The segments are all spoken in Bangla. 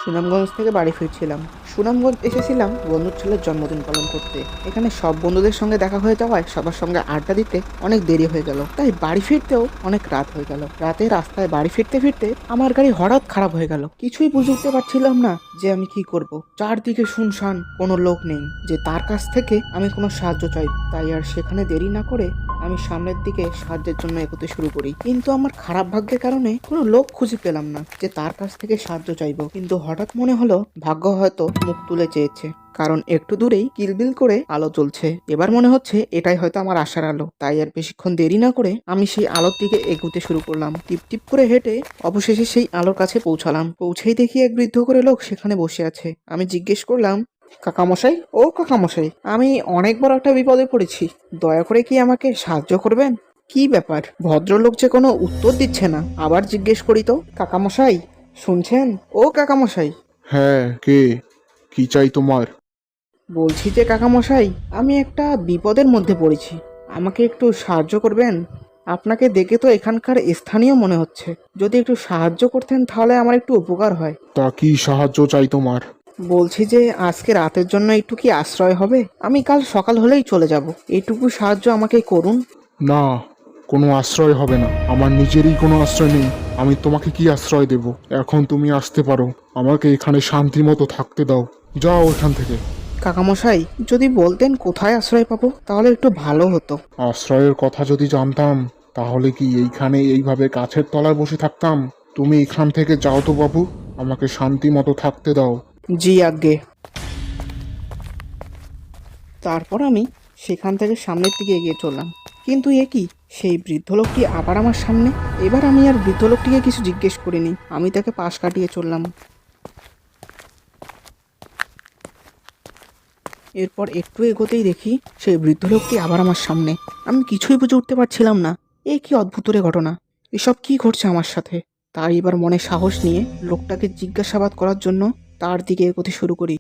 সুনামগঞ্জ থেকে বাড়ি ফিরছিলাম। সুনামগঞ্জ এসেছিলাম বন্ধুর ছেলের জন্মদিন পালন করতে। এখানে সব বন্ধুদের সঙ্গে দেখা হয়ে যাওয়ায় সবার সঙ্গে আড্ডা দিতে অনেক দেরি হয়ে গেল, তাই বাড়ি ফিরতেও অনেক রাত হয়ে গেল। রাতে রাস্তায় বাড়ি ফিরতে ফিরতে আমার গাড়ি হঠাৎ খারাপ হয়ে গেল। কিছুই বুঝে উঠতে পারছিলাম না যে আমি কি করব। চারদিকে শুনশান, কোনো লোক নেই যে তার কাছ থেকে আমি কোনো সাহায্য চাই। তাই আর সেখানে দেরি না করে আমি সামনের দিকে সাহায্যের জন্য এগোতে শুরু করি। কিন্তু আমার খারাপ ভাগ্যের কারণে কোনো লোক খুঁজে পেলাম না যে তার কাছ থেকে সাহায্য চাইবো। কিন্তু হঠাৎ মনে হলো ভাগ্য হয়তো মুখ তুলে চেয়েছে, কারণ একটু দূরেই কিলবিল করে আলো জ্বলছে। এবার মনে হচ্ছে এটাই হয়তো আমার আশার আলো। তাই আর বেশিক্ষণ দেরি না করে আমি সেই আলোর দিকে এগোতে শুরু করলাম। টিপ টিপ করে হেঁটে অবশেষে সেই আলোর কাছে পৌঁছালাম। পৌঁছেই দেখি এক বৃদ্ধ করে লোক সেখানে বসে আছে। আমি জিজ্ঞেস করলাম, কাকামশাই, ও কাকামশাই, আমি অনেক বড় একটা বিপদে পড়েছি, দয়া করে কি আমাকে সাহায্য করবেন? কি ব্যাপার, ভদ্রলোক যে কোনো উত্তর দিচ্ছে না। আবার জিজ্ঞেস করি তো, কাকামশাই শুনছেন? ও কাকামশাই। হ্যাঁ, কে? কি চাই তোমার? বলছি যে কাকামশাই, আমি একটা বিপদের মধ্যে পড়েছি, আমাকে একটু সাহায্য করবেন? আপনাকে দেখে তো এখানকার স্থানীয় মনে হচ্ছে, যদি একটু সাহায্য করতেন তাহলে আমার একটু উপকার হয়। তা কি সাহায্য চাই তোমার? বলছি যে আজকে রাতের জন্য একটু কি আশ্রয় হবে? আমি কাল সকাল হলেই চলে যাব, এইটুকু সাহায্য আমাকে করুন। না, কোনো আশ্রয় হবে না। আমার নিজেরই কোনো আশ্রয় নেই। আমি তোমাকে কি আশ্রয় দেব? এখন তুমি আসতে পারো। আমাকে এখানে শান্তি মতো থাকতে দাও। যাও এখান থেকে। কাকামশাই, যদি বলতেন কোথায় আশ্রয় পাবো তাহলে একটু ভালো হতো। আশ্রয়ের কথা যদি জানতাম তাহলে কি এইখানে এইভাবে গাছের তলায় বসে থাকতাম? তুমি এখান থেকে যাও তো বাবু। আমাকে শান্তি মতো থাকতে দাও। জি আজ্ঞে। তারপর আমি সেখান থেকে সামনের দিকে এগিয়ে চললাম। কিন্তু এ কি, সেই বৃদ্ধ লোকটি আবার আমার সামনে। এবার আমি আর বৃদ্ধ লোকটিকে কিছু জিজ্ঞেস করিনি, আমি তাকে পাশ কাটিয়ে চললাম। এরপর একটু এগোতেই দেখি সেই বৃদ্ধ লোকটি আবার আমার সামনে। আমি কিছুই বুঝে উঠতে পারছিলাম না, এ কি অদ্ভুত রে ঘটনা, এসব কি ঘটছে আমার সাথে। তাই এবার মনে সাহস নিয়ে লোকটাকে জিজ্ঞাসাবাদ করার জন্য তার দিকে এগোতে শুরু করি।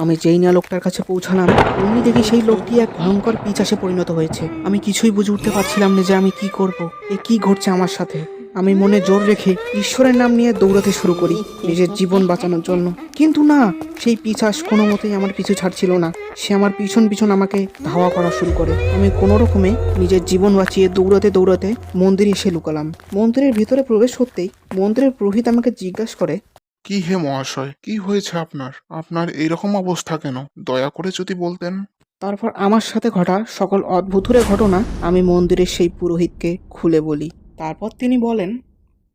আমি যেই না লোকটার কাছে পৌঁছালাম, অমনি দেখি সেই লোকটি এক ভয়ঙ্কর পিশাচে পরিণত হয়েছে। আমি কিছুই বুঝে উঠতে পারছিলাম না যে আমি কি করব, এ কি ঘটছে আমার সাথে। আমি মনে জোর রেখে ঈশ্বরের নাম নিয়ে দৌড়াতে শুরু করি নিজের জীবন বাঁচানোর জন্য। কিন্তু না, সেই পিশাচ কোনো মতেই আমার পিছু ছাড়ছিল না। সে আমার পিছন পিছন আমাকে ধাওয়া করা শুরু করে। আমি কোনো রকমে নিজের জীবন বাঁচিয়ে দৌড়াতে দৌড়াতে মন্দিরে এসে লুকালাম। মন্দিরের ভিতরে প্রবেশ করতেই মন্দিরের পুরোহিত আমাকে জিজ্ঞাসা করে, কি হে মহাশয়, কি হয়েছে আপনার? আপনার এইরকম অবস্থা কেন? দয়া করে যদি বলতেন। তারপর আমার সাথে ঘটা সকল অদ্ভুতুরে ঘটনা আমি মন্দিরের সেই পুরোহিতকে খুলে বলি। তারপর তিনি বলেন,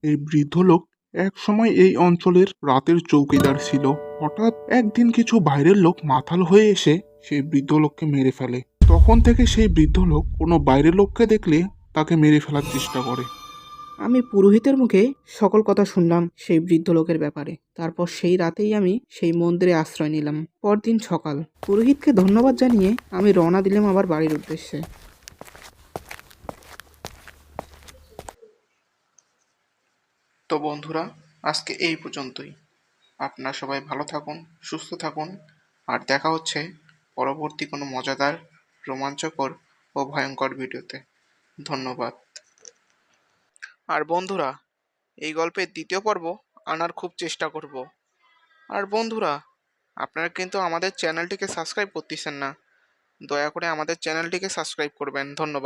এই বৃদ্ধ লোক এক সময় এই অঞ্চলের রাতের চৌকিদার ছিল। হঠাৎ একদিন কিছু বাইরের লোক মাতাল হয়ে এসে সেই বৃদ্ধ লোককে মেরে ফেলে। তখন থেকে সেই বৃদ্ধ লোক কোনো বাইরের লোককে দেখলে তাকে মেরে ফেলার চেষ্টা করে। আমি পুরোহিতের মুখে সকল কথা শুনলাম সেই বৃদ্ধ লোকের ব্যাপারে। তারপর সেই রাতেই আমি সেই মন্দিরে আশ্রয় নিলাম। পরদিন সকাল, পুরোহিতকে ধন্যবাদ জানিয়ে আমি রওনা দিলাম আবার বাড়ির উদ্দেশ্যে। তো বন্ধুরা, আজকে এই পর্যন্তই। আপনারা সবাই ভালো থাকুন, সুস্থ থাকুন, আর দেখা হচ্ছে পরবর্তী কোনো মজাদার, রোমাঞ্চকর ও ভয়ঙ্কর ভিডিওতে। ধন্যবাদ। আর বন্ধুরা, এই গল্পের দ্বিতীয় পর্ব আনার খুব চেষ্টা করব। আর বন্ধুরা, আপনারা কিন্তু আমাদের চ্যানেলটিকে সাবস্ক্রাইব করতেছেন না, দয়া করে আমাদের চ্যানেলটিকে সাবস্ক্রাইব করবেন। ধন্যবাদ।